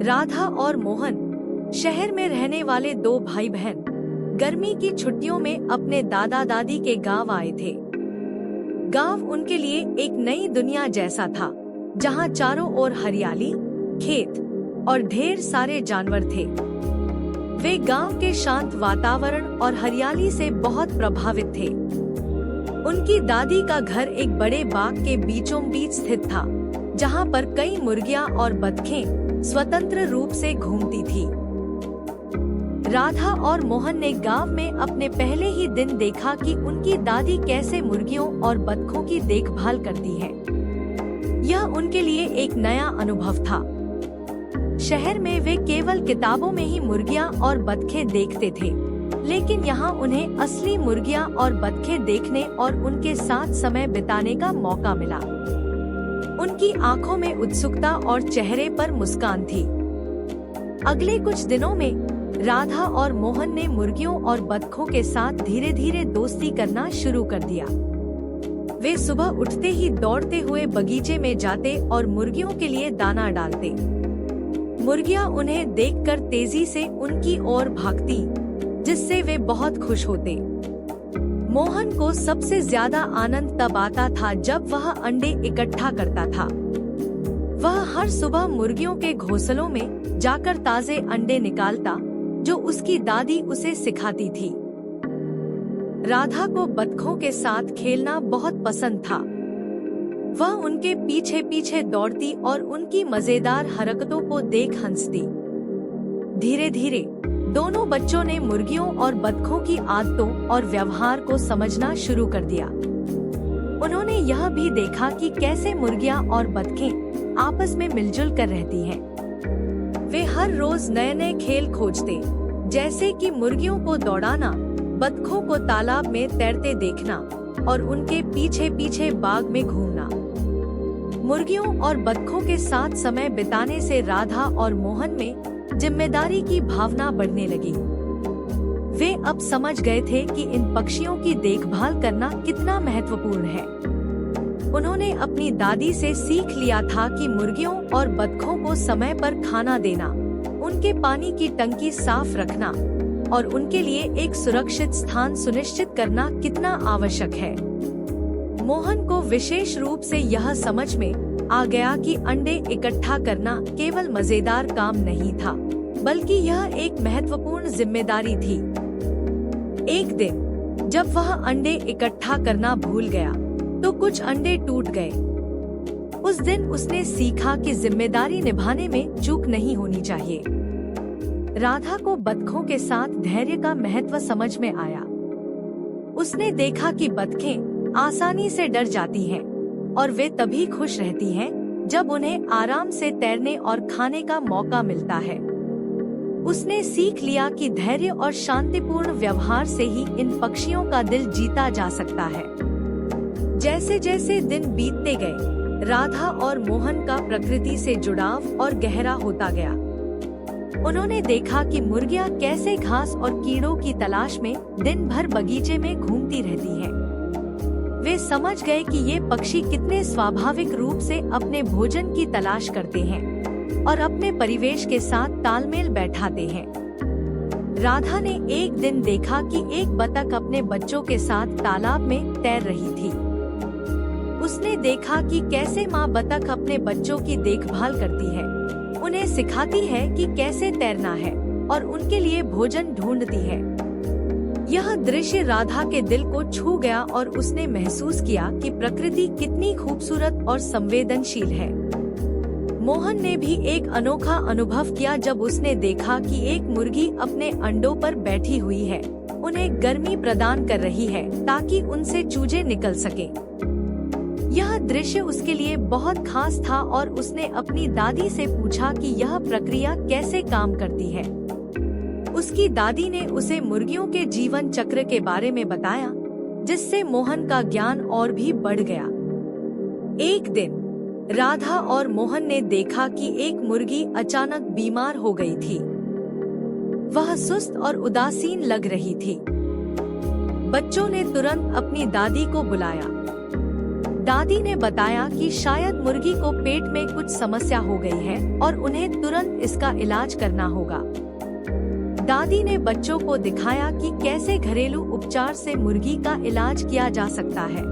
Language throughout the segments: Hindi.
राधा और मोहन शहर में रहने वाले दो भाई बहन गर्मी की छुट्टियों में अपने दादा दादी के गांव आए थे। गांव उनके लिए एक नई दुनिया जैसा था, जहां चारों ओर हरियाली, खेत और ढेर सारे जानवर थे। वे गांव के शांत वातावरण और हरियाली से बहुत प्रभावित थे। उनकी दादी का घर एक बड़े बाग के बीचों बीच स्थित था, जहां पर कई मुर्गियां और बतखें स्वतंत्र रूप से घूमती थी। राधा और मोहन ने गांव में अपने पहले ही दिन देखा कि उनकी दादी कैसे मुर्गियों और बतखों की देखभाल करती है। यह उनके लिए एक नया अनुभव था। शहर में वे केवल किताबों में ही मुर्गियां और बतखें देखते थे, लेकिन यहाँ उन्हें असली मुर्गियां और बतखें देखने और उनके साथ समय बिताने का मौका मिला। उनकी आंखों में उत्सुकता और चेहरे पर मुस्कान थी। अगले कुछ दिनों में राधा और मोहन ने मुर्गियों और बतखों के साथ धीरे धीरे दोस्ती करना शुरू कर दिया। वे सुबह उठते ही दौड़ते हुए बगीचे में जाते और मुर्गियों के लिए दाना डालते। मुर्गियां उन्हें देखकर तेजी से उनकी ओर भागती, जिससे वे बहुत खुश होते। मोहन को सबसे ज्यादा आनंद तब आता था जब वह अंडे इकट्ठा करता था। वह हर सुबह मुर्गियों के घोंसलों में जाकर ताजे अंडे निकालता, जो उसकी दादी उसे सिखाती थी। राधा को बतखों के साथ खेलना बहुत पसंद था। वह उनके पीछे पीछे दौड़ती और उनकी मजेदार हरकतों को देख हंसती। धीरे धीरे दोनों बच्चों ने मुर्गियों और बतखों की आदतों और व्यवहार को समझना शुरू कर दिया। उन्होंने यह भी देखा कि कैसे मुर्गियां और बतखें आपस में मिलजुल कर रहती हैं। वे हर रोज नए नए खेल खोजते, जैसे कि मुर्गियों को दौड़ाना, बतखों को तालाब में तैरते देखना और उनके पीछे पीछे बाग में घूमना। मुर्गियों और बतखों के साथ समय बिताने से राधा और मोहन में जिम्मेदारी की भावना बढ़ने लगी। वे अब समझ गए थे कि इन पक्षियों की देखभाल करना कितना महत्वपूर्ण है। उन्होंने अपनी दादी से सीख लिया था कि मुर्गियों और बतखों को समय पर खाना देना, उनके पानी की टंकी साफ रखना और उनके लिए एक सुरक्षित स्थान सुनिश्चित करना कितना आवश्यक है। मोहन को विशेष रूप से यह समझ में आ गया कि अंडे इकट्ठा करना केवल मजेदार काम नहीं था, बल्कि यह एक महत्वपूर्ण जिम्मेदारी थी। एक दिन जब वह अंडे इकट्ठा करना भूल गया, तो कुछ अंडे टूट गए। उस दिन उसने सीखा कि जिम्मेदारी निभाने में चूक नहीं होनी चाहिए। राधा को बतखों के साथ धैर्य का महत्व समझ में आया। उसने देखा कि बतखें आसानी से डर जाती हैं और वे तभी खुश रहती हैं जब उन्हें आराम से तैरने और खाने का मौका मिलता है। उसने सीख लिया कि धैर्य और शांतिपूर्ण व्यवहार से ही इन पक्षियों का दिल जीता जा सकता है। जैसे जैसे दिन बीतते गए, राधा और मोहन का प्रकृति से जुड़ाव और गहरा होता गया। उन्होंने देखा कि मुर्गियां कैसे घास और कीड़ों की तलाश में दिन भर बगीचे में घूमती रहती हैं। वे समझ गए कि ये पक्षी कितने स्वाभाविक रूप से अपने भोजन की तलाश करते हैं और अपने परिवेश के साथ तालमेल बैठाते हैं। राधा ने एक दिन देखा कि एक बतख अपने बच्चों के साथ तालाब में तैर रही थी। उसने देखा कि कैसे माँ बतख अपने बच्चों की देखभाल करती है, उन्हें सिखाती है कि कैसे तैरना है और उनके लिए भोजन ढूंढती है। यह दृश्य राधा के दिल को छू गया और उसने महसूस किया कि प्रकृति कितनी खूबसूरत और संवेदनशील है। मोहन ने भी एक अनोखा अनुभव किया जब उसने देखा कि एक मुर्गी अपने अंडों पर बैठी हुई है, उन्हें गर्मी प्रदान कर रही है ताकि उनसे चूजे निकल सके। यह दृश्य उसके लिए बहुत खास था और उसने अपनी दादी से पूछा कि यह प्रक्रिया कैसे काम करती है। उसकी दादी ने उसे मुर्गियों के जीवन चक्र के बारे में बताया, जिससे मोहन का ज्ञान और भी बढ़ गया। एक दिन राधा और मोहन ने देखा कि एक मुर्गी अचानक बीमार हो गई थी। वह सुस्त और उदासीन लग रही थी। बच्चों ने तुरंत अपनी दादी को बुलाया। दादी ने बताया कि शायद मुर्गी को पेट में कुछ समस्या हो गई है और उन्हें तुरंत इसका इलाज करना होगा। दादी ने बच्चों को दिखाया कि कैसे घरेलू उपचार से मुर्गी का इलाज किया जा सकता है।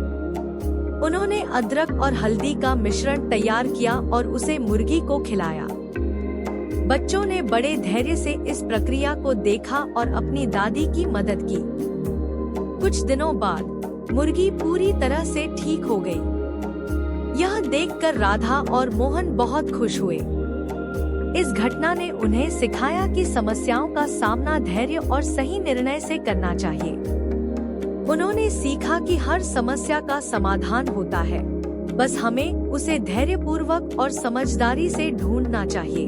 उन्होंने अदरक और हल्दी का मिश्रण तैयार किया और उसे मुर्गी को खिलाया। बच्चों ने बड़े धैर्य से इस प्रक्रिया को देखा और अपनी दादी की मदद की। कुछ दिनों बाद मुर्गी पूरी तरह से ठीक हो गई। यह देखकर राधा और मोहन बहुत खुश हुए। इस घटना ने उन्हें सिखाया कि समस्याओं का सामना धैर्य और सही निर्णय से करना चाहिए। उन्होंने सीखा कि हर समस्या का समाधान होता है, बस हमें उसे धैर्यपूर्वक और समझदारी से ढूंढना चाहिए।